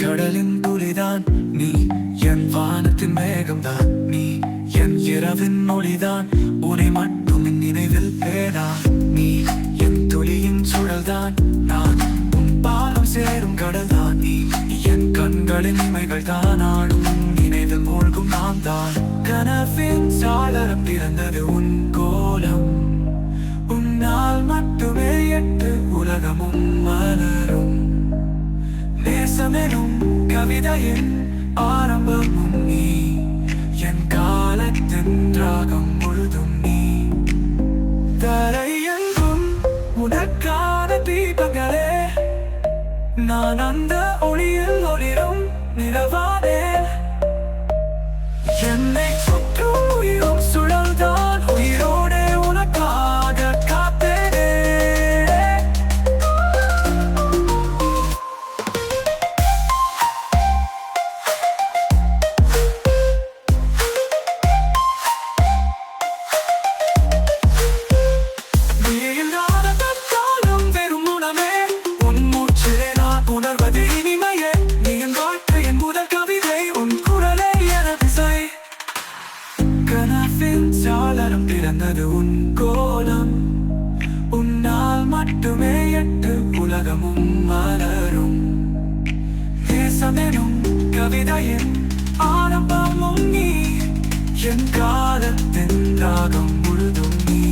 கடலின் துளிதான் நீ, என் வானத்தின் மேகம்தான் நீ, என் இரவின் ஒளிதான் உன்னை மட்டும் என் நினைவில் பேரா நீ, என் துளியின் சுழல்தான் நான், உன் பாலம் சேரும் கடல்தான் நீ, என் கண்களின் இமைகள் தான் ஆடும் நினைவில் மூழ்கும் நான் தான். கனவின் சாளரம் பிறந்தது உன் கோலம், உன்னால் மட்டுமே எட்டு உலகமும் மலரும். நேசமெனும் கவிதையின் ஆரம்பமும் நீ, என் காலத்தின் ராகம் முழுதும் நீ. தரை எங்கும் உனக்கான தீபங்களே, நான் அந்த ஒளியில் ஒளிரும் நிலவானேன். என்னை சுற்றும் உயிரும் சுழல்தான் உயிரோடே உனக்காக காத்தேனே. நீ இல்லாத தற்காலம் வெறும் உணவே, உன் மூச்சிலே நான் உணர்வது இனிமையே. நீ என் வாழ்க்கையின் முதல் கவிதை, உன் குரலே எனது இசை. கனவின் சாளரம் பிறந்தது உன் கோலம், உன்னால் மட்டுமே எட்டு உலகமும் மலரும். தேசமெனும் கவிதையின் ஆரம்பமும் நீ, என் காலத்தின் ராகம் முழுதும் நீ.